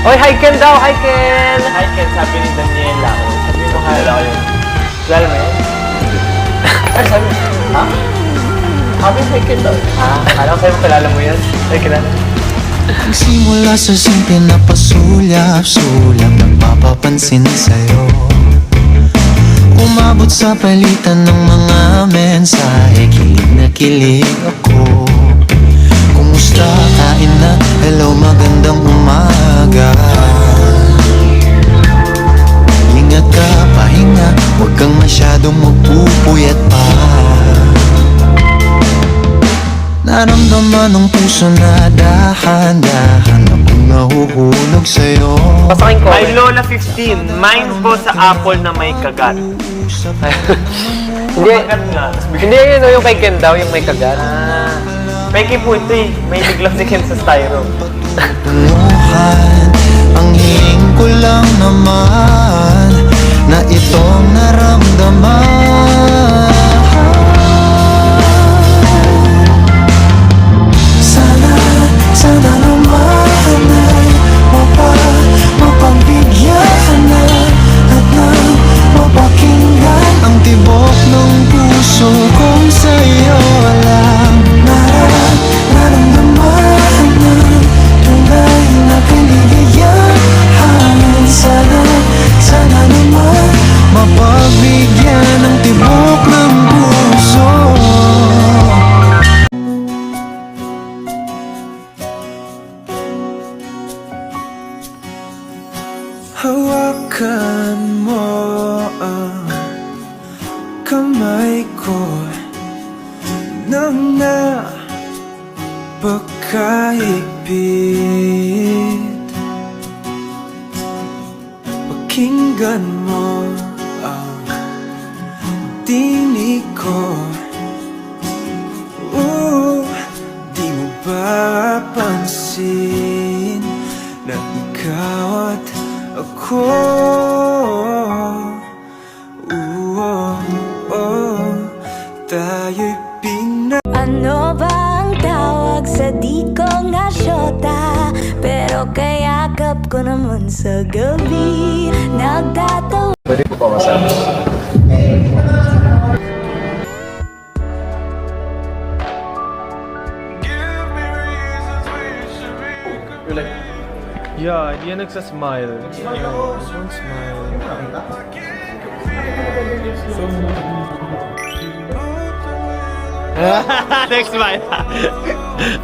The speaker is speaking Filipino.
Oy, hi Ken daw! Hi Ken! Hi Ken, sabi ni Daniela. Sabi mo hi. Wala ko yun. Kilala mo yun? Ay, sabi mo. Ha? Sabi hi Ken daw. Alam ko sa'yo mo kilala mo yan. Ay, kilala. Simula sa simple na pasulyap-sulyap nagpapapansin sa'yo. Umabot sa palitan ng mga mensahe, kilig na kilig ako. Kumusta? Kain na? Hello, magandang umaga. Ingat ka, pahinga, huwag kang masyadong magpupuyat pa. Naramdaman ng puso na dahan-dahan akong nahuhulog sa'yo. Pasakin ko. My Lola 15, mine po sa apple na may kagat. Hindi, Kagat nga. hindi yun yung kay Ken daw, yung may kagat. Peke po ito eh. May liglang si Ken sa styro. Tunguhan, ang hiling ko lang naman na itong naramdaman. Sana naman ay mapagbigyan na at nang mapakinggan ang tibok ng puso kong sa'yo lang nararamdaman ng tunay na kaligayahan. Sana naman mapagbigyan ang tibok ng puso. Hawakan mo ang kamay ko nang napakaigpit. Pakinggan mo ang tinig ko. Di mo ba pansin na ikaw at ako, tayo'y Ano ba ang tawag sa di ko nga syota? Pero kayakap ko naman sa gabi. Nagtatawa. Pwede ko pa masabi. Yeah, hindi yan nagsasmile. Don't smile. Next smile.